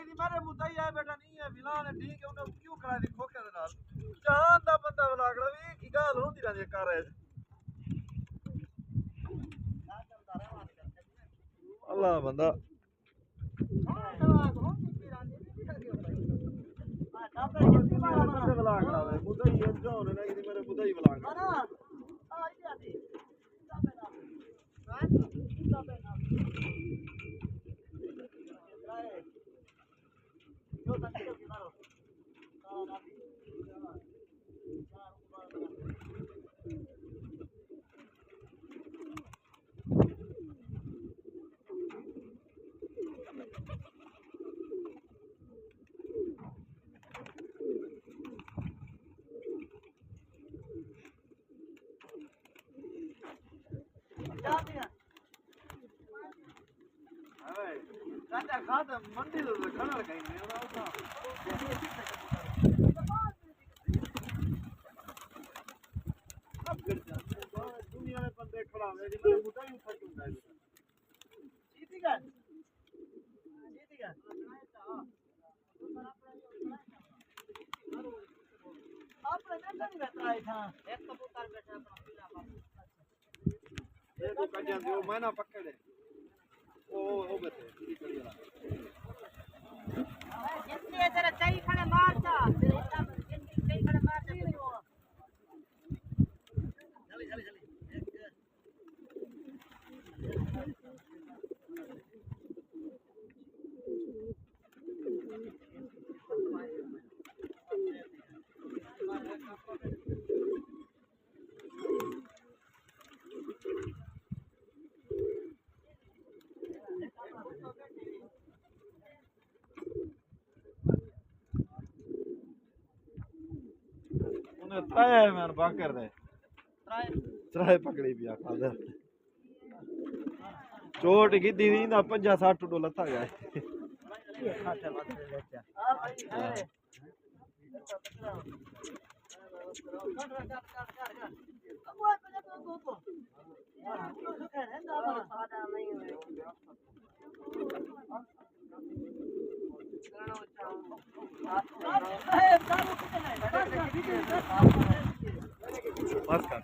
नहीं मारे मुद्दा ही है बेटा नहीं है विलान है ठीक है उन्हें क्यों करा दी खोखे दे नाल जहां दा बंदा लागड़ा वी की गाल होंदी रहंदी कर रहे अल्लाह बंदा मुद्दा ही जो होने ना कि मेरे मुद्दा ही व्लॉग खाते मंडी तो खाना कहीं नहीं होता अब गिर जाते दुनिया में बंदे खड़ा है जो मेरे मुद्दा ही उठा क्यों जाए जीती का आपने देखा नहीं बैठा है था एक कबूतर बैठा अपना पीला ये तो कन्या जो मैना पकड़े ओ बते जितने जरा कई खड़े मारता कई खड़े मारता चले त्राए मैंने बात कर दे त्राए पकड़ी पिया खादर चोट की दीदी ना 50-60 डोला था गया बस कर